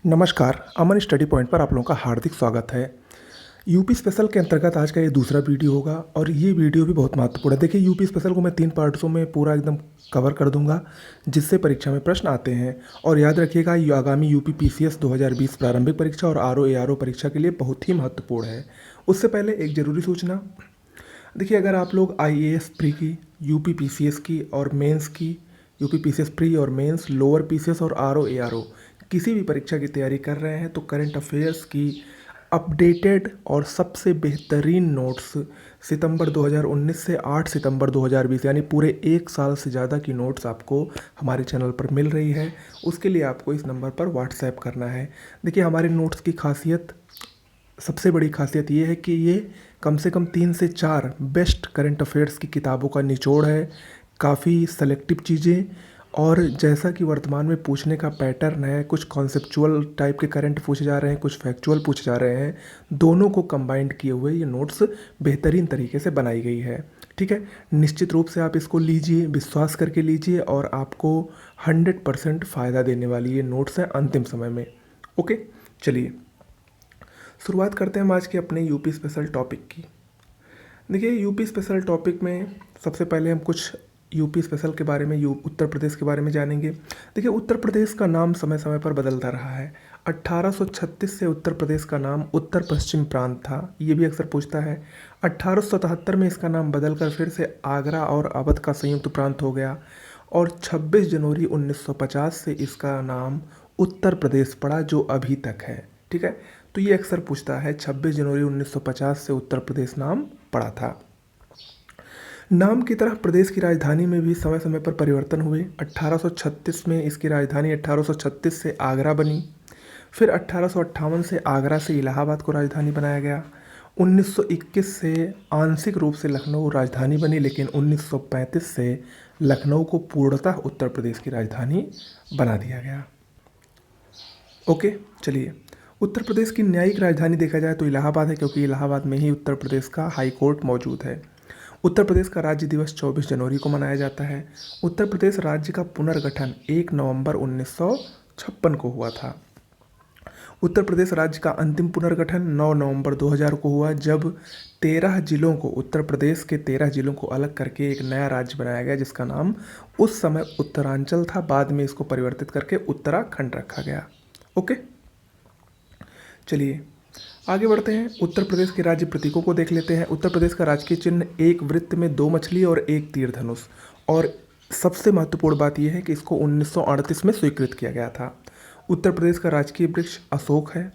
नमस्कार, अमन study point पर आप लोगों का हार्दिक स्वागत है। यूपी स्पेशल के अंतर्गत आज का ये दूसरा वीडियो होगा और ये वीडियो भी बहुत महत्वपूर्ण है। देखिए, यूपी स्पेशल को मैं 3 पार्ट्सों में पूरा एकदम कवर कर दूंगा, जिससे परीक्षा में प्रश्न आते हैं। और याद रखिएगा, ये आगामी यूपी पीसीएस 2020 प्रारंभिक परीक्षा और आरओ एआरओ परीक्षा के लिए बहुत ही महत्वपूर्ण है। उससे पहले एक ज़रूरी सूचना। देखिए, अगर आप लोग आईएएस प्री की, यूपी पीसीएस की और मेंस की, यूपी पीसीएस प्री और मेंस, लोअर पीसीएस और आरओ एआरओ किसी भी परीक्षा की तैयारी कर रहे हैं, तो करंट अफेयर्स की अपडेटेड और सबसे बेहतरीन नोट्स सितंबर 2019 से 8 सितंबर 2020 यानी पूरे एक साल से ज़्यादा की नोट्स आपको हमारे चैनल पर मिल रही है। उसके लिए आपको इस नंबर पर व्हाट्सएप करना है। देखिए, हमारे नोट्स की खासियत, सबसे बड़ी खासियत ये है कि ये कम से कम 3 से 4 बेस्ट करंट अफेयर्स की किताबों का निचोड़ है। काफ़ी सेलेक्टिव चीज़ें, और जैसा कि वर्तमान में पूछने का पैटर्न है, कुछ कॉन्सेप्चुअल टाइप के करंट पूछे जा रहे हैं, कुछ फैक्चुअल पूछे जा रहे हैं, दोनों को कंबाइंड किए हुए ये नोट्स बेहतरीन तरीके से बनाई गई है। ठीक है, निश्चित रूप से आप इसको लीजिए, विश्वास करके लीजिए, और आपको 100% फ़ायदा देने वाली ये नोट्स हैं अंतिम समय में। ओके, चलिए शुरुआत करते हैं हम आज के अपने यूपी स्पेशल टॉपिक की। देखिए, यूपी स्पेशल टॉपिक में सबसे पहले हम कुछ यूपी स्पेशल के बारे में, उत्तर प्रदेश के बारे में जानेंगे। देखिए, उत्तर प्रदेश का नाम समय समय पर बदलता रहा है। 1836 से उत्तर प्रदेश का नाम उत्तर पश्चिम प्रांत था, ये भी अक्सर पूछता है। 1877 में इसका नाम बदलकर फिर से आगरा और अवध का संयुक्त प्रांत हो गया, और 26 जनवरी 1950 से इसका नाम उत्तर प्रदेश पड़ा, जो अभी तक है। ठीक है, तो ये अक्सर पूछता है, 26 जनवरी 1950 से उत्तर प्रदेश नाम पड़ा था। नाम की तरह प्रदेश की राजधानी में भी समय समय पर परिवर्तन हुए। 1836 में इसकी राजधानी 1836 से आगरा बनी, फिर 1858 से आगरा से इलाहाबाद को राजधानी बनाया गया। 1921 से आंशिक रूप से लखनऊ राजधानी बनी, लेकिन 1935 से लखनऊ को पूर्णतः उत्तर प्रदेश की राजधानी बना दिया गया। ओके, चलिए, उत्तर प्रदेश की न्यायिक राजधानी देखा जाए तो इलाहाबाद है, क्योंकि इलाहाबाद में ही उत्तर प्रदेश का हाई कोर्ट मौजूद है। उत्तर प्रदेश का राज्य दिवस 24 जनवरी को मनाया जाता है। उत्तर प्रदेश राज्य का पुनर्गठन 1 नवंबर 1956 को हुआ था। उत्तर प्रदेश राज्य का अंतिम पुनर्गठन 9 नवंबर 2000 को हुआ, जब 13 जिलों को, उत्तर प्रदेश के 13 जिलों को अलग करके एक नया राज्य बनाया गया, जिसका नाम उस समय उत्तरांचल था। बाद में इसको परिवर्तित करके उत्तराखंड रखा गया। ओके, चलिए आगे बढ़ते हैं। उत्तर प्रदेश के राज्य प्रतीकों को देख लेते हैं। उत्तर प्रदेश का राजकीय चिन्ह एक वृत्त में 2 मछली और 1 तीर धनुष, और सबसे महत्वपूर्ण बात यह है कि इसको 1938 में स्वीकृत किया गया था। उत्तर प्रदेश का राजकीय वृक्ष अशोक है।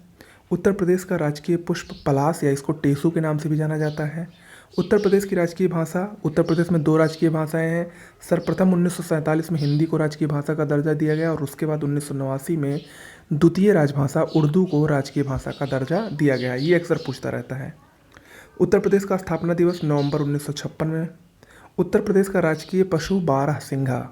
उत्तर प्रदेश का राजकीय पुष्प पलाश, या इसको टेसू के नाम से भी जाना जाता है। उत्तर प्रदेश की राजकीय भाषा, उत्तर प्रदेश में 2 राजकीय भाषाएं हैं। सर्वप्रथम 1947 में हिंदी को राजकीय भाषा का दर्जा दिया गया, और उसके बाद 1989 में द्वितीय राजभाषा उर्दू को राजकीय भाषा का दर्जा दिया गया। ये अक्सर पूछता रहता है। उत्तर प्रदेश का स्थापना दिवस नवंबर 1956 में। उत्तर प्रदेश का राजकीय पशु बारहसिंघा।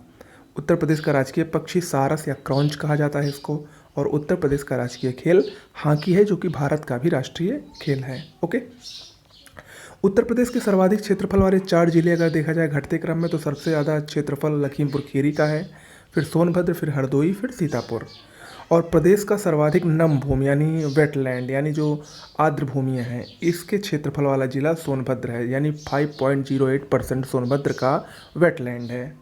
उत्तर प्रदेश का राजकीय पक्षी सारस या क्रौंच कहा जाता है इसको। और उत्तर प्रदेश का राजकीय खेल हॉकी है, जो कि भारत का भी राष्ट्रीय खेल है। ओके, उत्तर प्रदेश के सर्वाधिक क्षेत्रफल वाले 4 जिले अगर देखा जाए घटते क्रम में, तो सबसे ज़्यादा क्षेत्रफल लखीमपुर खीरी का है, फिर सोनभद्र, फिर हरदोई, फिर सीतापुर। और प्रदेश का सर्वाधिक नम भूमि यानी वेटलैंड, यानी जो आर्द्र भूमियाँ हैं, इसके क्षेत्रफल वाला जिला सोनभद्र है, यानी 5.08% सोनभद्र का वेटलैंड है।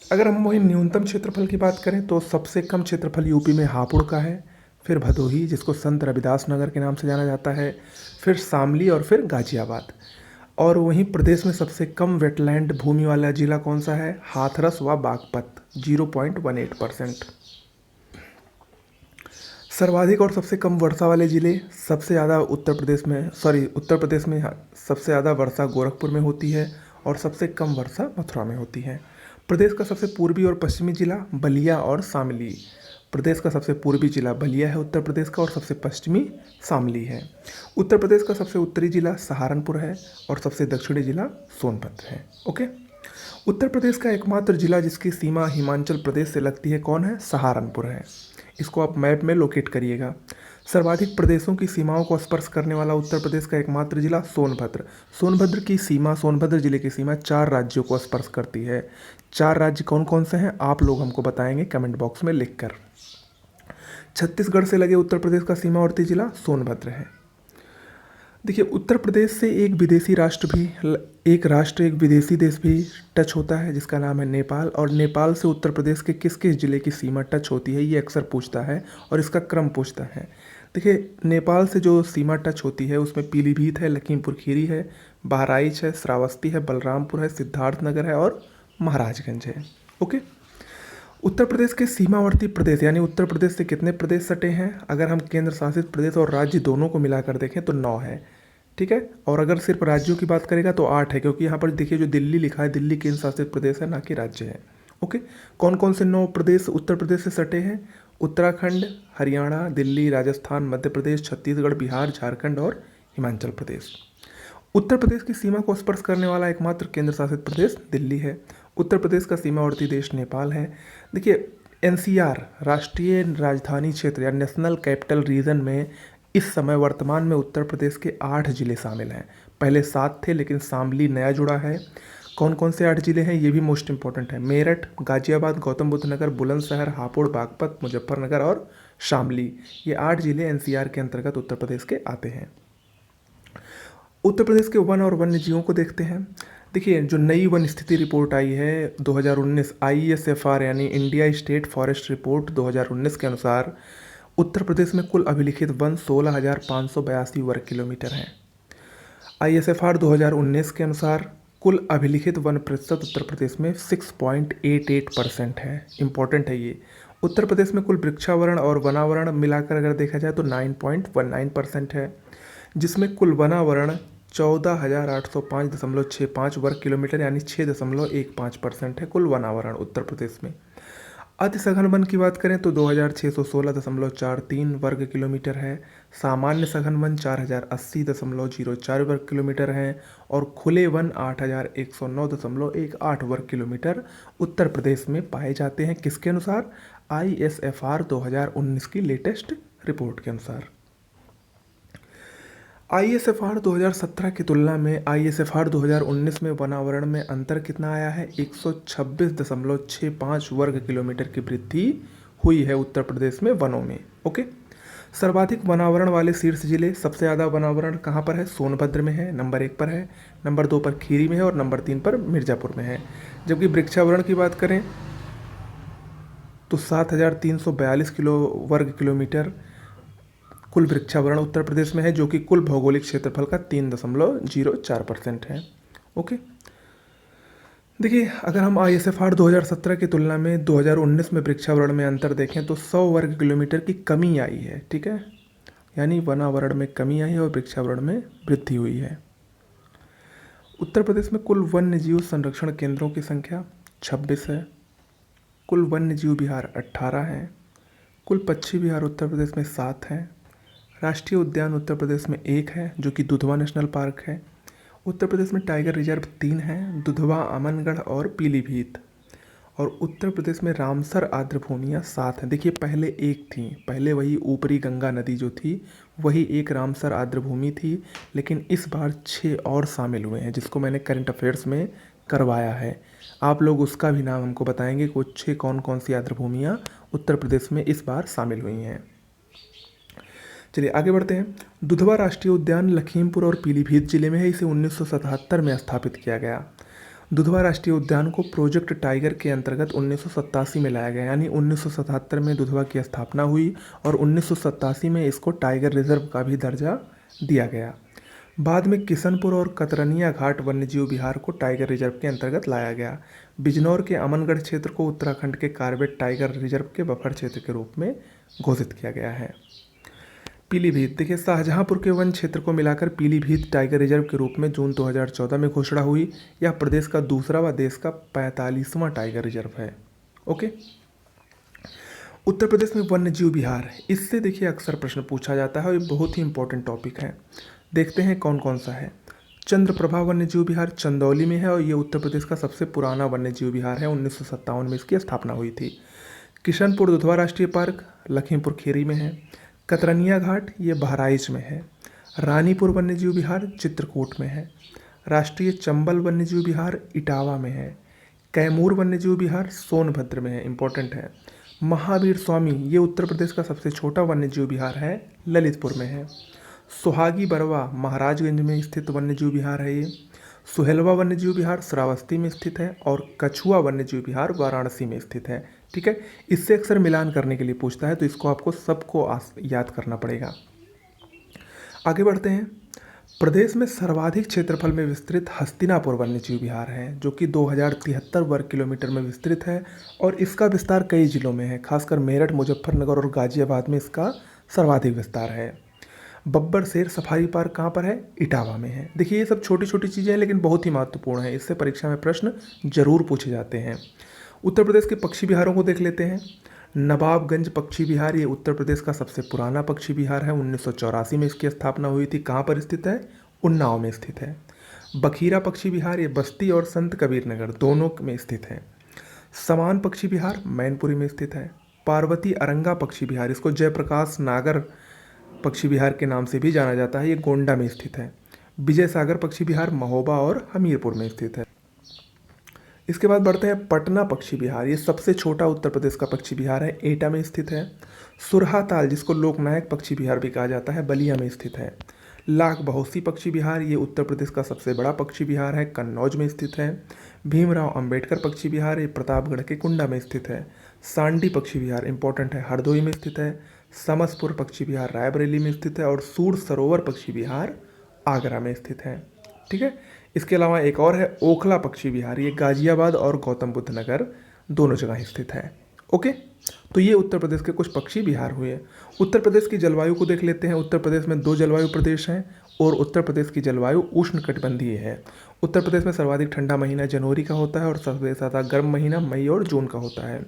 अगर हम वही न्यूनतम क्षेत्रफल की बात करें, तो सबसे कम क्षेत्रफल यूपी में हापुड़ का है, फिर भदोही, जिसको संत रविदास नगर के नाम से जाना जाता है, फिर शामली, और फिर गाजियाबाद। और वहीं प्रदेश में सबसे कम वेटलैंड भूमि वाला जिला कौन सा है? हाथरस व बागपत, 0.18%। सर्वाधिक और सबसे कम वर्षा वाले जिले, सबसे ज़्यादा उत्तर प्रदेश में सबसे ज़्यादा वर्षा गोरखपुर में होती है, और सबसे कम वर्षा मथुरा में होती है। प्रदेश का सबसे पूर्वी और पश्चिमी जिला बलिया और शामली। प्रदेश का सबसे पूर्वी जिला बलिया है उत्तर प्रदेश का, और सबसे पश्चिमी शामली है। उत्तर प्रदेश का सबसे उत्तरी जिला सहारनपुर है, और सबसे दक्षिणी जिला सोनभद्र है। ओके, उत्तर प्रदेश का एकमात्र जिला जिसकी सीमा हिमाचल प्रदेश से लगती है कौन है? सहारनपुर है। इसको आप मैप में लोकेट करिएगा। सर्वाधिक प्रदेशों की सीमाओं को स्पर्श करने वाला उत्तर प्रदेश का एकमात्र जिला सोनभद्र। सोनभद्र जिले की सीमा 4 राज्यों को स्पर्श करती है। 4 राज्य कौन कौन से हैं आप लोग हमको बताएंगे कमेंट बॉक्स में लिखकर। छत्तीसगढ़ से लगे उत्तर प्रदेश का सीमावर्ती जिला सोनभद्र है। देखिए, उत्तर प्रदेश से एक विदेशी राष्ट्र भी एक राष्ट्र एक विदेशी देश भी टच होता है जिसका नाम है नेपाल। और नेपाल से उत्तर प्रदेश के किस किस जिले की सीमा टच होती है ये अक्सर पूछता है और इसका क्रम पूछता है। देखिए, नेपाल से जो सीमा टच होती है उसमें पीलीभीत है, लखीमपुर खीरी है, बहराइच है, श्रावस्ती है, बलरामपुर है, सिद्धार्थनगर है और महाराजगंज है। ओके। उत्तर प्रदेश के सीमावर्ती प्रदेश यानी उत्तर प्रदेश से कितने प्रदेश सटे हैं? अगर हम केंद्र शासित प्रदेश और राज्य दोनों को मिलाकर देखें तो 9 है। ठीक है। और अगर सिर्फ राज्यों की बात करेगा तो 8 है, क्योंकि यहाँ पर देखिए जो दिल्ली लिखा है, दिल्ली केंद्र शासित प्रदेश है, ना कि राज्य है। ओके। कौन कौन से 9 प्रदेश उत्तर प्रदेश से सटे हैं? उत्तराखंड, हरियाणा, दिल्ली, राजस्थान, मध्य प्रदेश, छत्तीसगढ़, बिहार, झारखंड और हिमाचल प्रदेश। उत्तर प्रदेश की सीमा को स्पर्श करने वाला एकमात्र केंद्र शासित प्रदेश दिल्ली है। उत्तर प्रदेश का सीमावर्ती देश नेपाल है। देखिए, एनसीआर राष्ट्रीय राजधानी क्षेत्र या नेशनल कैपिटल रीजन में इस समय वर्तमान में उत्तर प्रदेश के 8 जिले शामिल हैं। पहले 7 थे लेकिन शामली नया जुड़ा है। कौन कौन से 8 जिले हैं ये भी मोस्ट इंपॉर्टेंट है। मेरठ, गाजियाबाद, गौतम बुद्ध नगर, बुलंदशहर, हापुड़, बागपत, मुजफ्फरनगर और शामली, ये 8 जिले एनसीआर के अंतर्गत उत्तर प्रदेश के आते हैं। उत्तर प्रदेश के वन और वन्य जीवों को देखते हैं। देखिए, जो नई वन स्थिति रिपोर्ट आई है 2019 ISFR यानी इंडिया स्टेट फॉरेस्ट रिपोर्ट 2019 के अनुसार उत्तर प्रदेश में कुल अभिलिखित वन 16,582 वर्ग किलोमीटर हैं। ISFR 2019 के अनुसार कुल अभिलिखित वन प्रतिशत उत्तर प्रदेश में 6.88% है। इम्पॉर्टेंट है ये। उत्तर प्रदेश में कुल वृक्षावरण और वनावरण मिलाकर अगर देखा जाए तो 9.19% है, जिसमें कुल वनावरण 14,805.65 वर्ग किलोमीटर यानी 6.15% है कुल वनावरण उत्तर प्रदेश में। अति सघन वन की बात करें तो 2,616.43 वर्ग किलोमीटर है। सामान्य सघन वन 4,080.04 वर्ग किलोमीटर हैं और खुले वन 8,109.18 वर्ग किलोमीटर उत्तर प्रदेश में पाए जाते हैं। किसके अनुसार? ISFR 2019 की लेटेस्ट रिपोर्ट के अनुसार। ISFR 2017 की तुलना में ISFR 2019 में वनावरण में अंतर कितना आया है? 126.65 वर्ग किलोमीटर की वृद्धि हुई है उत्तर प्रदेश में वनों में। ओके। सर्वाधिक वनावरण वाले शीर्ष जिले, सबसे ज़्यादा वनावरण कहाँ पर है? सोनभद्र में है, नंबर 1 पर है, नंबर 2 पर खीरी में है और नंबर 3 पर मिर्ज़ापुर में है। जबकि वृक्षावरण की बात करें तो 7,342 वर्ग किलोमीटर कुल वृक्षावरण उत्तर प्रदेश में है, जो कि कुल भौगोलिक क्षेत्रफल का 3.04% है। ओके। देखिए, अगर हम ISFR 2017 की तुलना में 2019 में वृक्षावरण में अंतर देखें तो 100 वर्ग किलोमीटर की कमी आई है। ठीक है, यानी वनावरण में कमी आई है और वृक्षावरण में वृद्धि हुई है। उत्तर प्रदेश में कुल वन्य जीव संरक्षण केंद्रों की संख्या 26 है। कुल वन्य जीव विहार 18 हैं। कुल पक्षी विहार उत्तर प्रदेश में 7 हैं। राष्ट्रीय उद्यान उत्तर प्रदेश में 1 है जो कि दुधवा नेशनल पार्क है। उत्तर प्रदेश में टाइगर रिजर्व 3 हैं, दुधवा, अमनगढ़ और पीलीभीत। और उत्तर प्रदेश में रामसर आर्द्र भूमियाँ 7 हैं। देखिए, पहले 1 थी, पहले वही ऊपरी गंगा नदी जो थी वही एक रामसर आर्द्र भूमि थी, लेकिन इस बार 6 और शामिल हुए हैं जिसको मैंने करंट अफेयर्स में करवाया है। आप लोग उसका भी नाम हमको बताएंगे कि वो 6 कौन कौन सी आर्द्र भूमियाँ उत्तर प्रदेश में इस बार शामिल हुई हैं। चलिए आगे बढ़ते हैं। दुधवा राष्ट्रीय उद्यान लखीमपुर और पीलीभीत जिले में है। इसे 1977 में स्थापित किया गया। दुधवा राष्ट्रीय उद्यान को प्रोजेक्ट टाइगर के अंतर्गत 1987 में लाया गया, यानी 1977 में दुधवा की स्थापना हुई और 1987 में इसको टाइगर रिजर्व का भी दर्जा दिया गया। बाद में किशनपुर और कतरनिया घाट वन्यजीव विहार को टाइगर रिजर्व के अंतर्गत लाया गया। बिजनौर के अमनगढ़ क्षेत्र को उत्तराखंड के कार्बेट टाइगर रिजर्व के बफर क्षेत्र के रूप में घोषित किया गया है। पीलीभीत, देखिए, शाहजहांपुर के वन क्षेत्र को मिलाकर पीलीभीत टाइगर रिजर्व के रूप में जून 2014 में घोषणा हुई। यह प्रदेश का दूसरा व देश का 45वां टाइगर रिजर्व है। ओके। उत्तर प्रदेश में वन्यजीव विहार, इससे देखिए अक्सर प्रश्न पूछा जाता है और ये बहुत ही इंपॉर्टेंट टॉपिक है। देखते हैं कौन कौन सा है। चंद्रप्रभा वन्यजीव विहार चंदौली में है और ये उत्तर प्रदेश का सबसे पुराना वन्यजीव विहार है। 1957 में इसकी स्थापना हुई थी। किशनपुर दुधवा राष्ट्रीय पार्क लखीमपुर खीरी में है। कतरनिया घाट ये बहराइच में है। रानीपुर वन्यजीव विहार चित्रकूट में है। राष्ट्रीय चंबल वन्यजीव विहार इटावा में है। कैमूर वन्यजीव विहार सोनभद्र में है, इंपॉर्टेंट है। महावीर स्वामी ये उत्तर प्रदेश का सबसे छोटा वन्यजीव विहार है, ललितपुर में है। सुहागी बरवा महाराजगंज में स्थित वन्यजीव विहार है ये। सुहेलवा वन्यजीव विहार श्रावस्ती में स्थित है और कछुआ वन्यजीव विहार वाराणसी में स्थित है। ठीक है, इससे अक्सर मिलान करने के लिए पूछता है, तो इसको आपको सबको याद करना पड़ेगा। आगे बढ़ते हैं। प्रदेश में सर्वाधिक क्षेत्रफल में विस्तृत हस्तिनापुर वन्यजीव विहार है, जो कि 2073 वर्ग किलोमीटर में विस्तृत है और इसका विस्तार कई जिलों में है, खासकर मेरठ, मुजफ्फरनगर और गाजियाबाद में इसका सर्वाधिक विस्तार है। बब्बर शेर सफारी पार्क कहाँ पर है? इटावा में है। देखिए, ये सब छोटी छोटी चीज़ें हैं लेकिन बहुत ही महत्वपूर्ण है, इससे परीक्षा में प्रश्न जरूर पूछे जाते हैं। उत्तर प्रदेश के पक्षी विहारों को देख लेते हैं। नवाबगंज पक्षी विहार ये उत्तर प्रदेश का सबसे पुराना पक्षी विहार है। 1984 में इसकी स्थापना हुई थी। कहाँ पर स्थित है? उन्नाव में स्थित है। बखीरा पक्षी विहार ये बस्ती और संत कबीर नगर दोनों में स्थित है। समान पक्षी विहार मैनपुरी में स्थित है। पार्वती अरंगा पक्षी विहार, इसको जयप्रकाश नागर पक्षी विहार के नाम से भी जाना जाता है, ये गोंडा में स्थित है। विजय सागर पक्षी विहार महोबा और हमीरपुर में स्थित है। इसके बाद बढ़ते हैं पटना पक्षी विहार, ये सबसे छोटा उत्तर प्रदेश का पक्षी विहार है, एटा में स्थित है। सुरहाताल जिसको लोकनायक पक्षी विहार भी कहा जाता है, बलिया में स्थित है। लाख बहोसी पक्षी विहार ये उत्तर प्रदेश का सबसे बड़ा पक्षी विहार है, कन्नौज में स्थित है। भीमराव अंबेडकर पक्षी विहार ये प्रतापगढ़ के कुंडा में स्थित है। सांडी पक्षी विहार इंपॉर्टेंट है, हरदोई में स्थित है। समसपुर पक्षी विहार रायबरेली में स्थित है और सूर सरोवर पक्षी विहार आगरा में स्थित है। ठीक है, इसके अलावा एक और है ओखला पक्षी विहार, ये गाजियाबाद और गौतम बुद्ध नगर दोनों जगह स्थित है। ओके, तो ये उत्तर प्रदेश के कुछ पक्षी विहार हुए। उत्तर प्रदेश की जलवायु को देख लेते हैं। उत्तर प्रदेश में 2 जलवायु प्रदेश हैं और उत्तर प्रदेश की जलवायु उष्णकटिबंधीय है। उत्तर प्रदेश में सर्वाधिक ठंडा महीना जनवरी का होता है और सबसे ज़्यादा गर्म महीना मई और जून का होता है।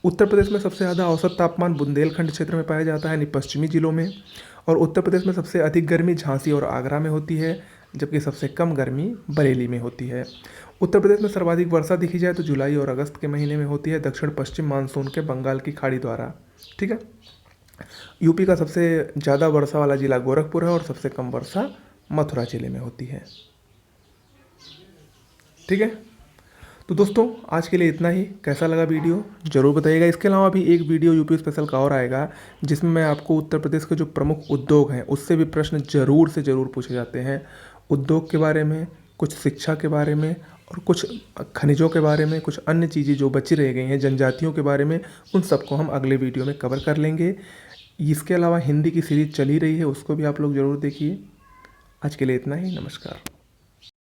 उत्तर प्रदेश में सबसे ज़्यादा औसत तापमान बुंदेलखंड क्षेत्र में पाया जाता है, यानी पश्चिमी जिलों में। और उत्तर प्रदेश में सबसे अधिक गर्मी झांसी और आगरा में होती है, जबकि सबसे कम गर्मी बरेली में होती है। उत्तर प्रदेश में सर्वाधिक वर्षा देखी जाए तो जुलाई और अगस्त के महीने में होती है, दक्षिण पश्चिम मानसून के बंगाल की खाड़ी द्वारा। ठीक है, यूपी का सबसे ज़्यादा वर्षा वाला जिला गोरखपुर है और सबसे कम वर्षा मथुरा जिले में होती है। ठीक है, तो दोस्तों आज के लिए इतना ही। कैसा लगा वीडियो ज़रूर बताइएगा। इसके अलावा भी एक वीडियो यूपी स्पेशल का और आएगा, जिसमें मैं आपको उत्तर प्रदेश के जो प्रमुख उद्योग हैं उससे भी प्रश्न ज़रूर से ज़रूर पूछे जाते हैं। उद्योग के बारे में, कुछ शिक्षा के बारे में और कुछ खनिजों के बारे में, कुछ अन्य चीज़ें जो बची रह गई हैं, जनजातियों के बारे में, उन सबको हम अगले वीडियो में कवर कर लेंगे। इसके अलावा हिंदी की सीरीज चल ही रही है, उसको भी आप लोग ज़रूर देखिए। आज के लिए इतना ही, नमस्कार।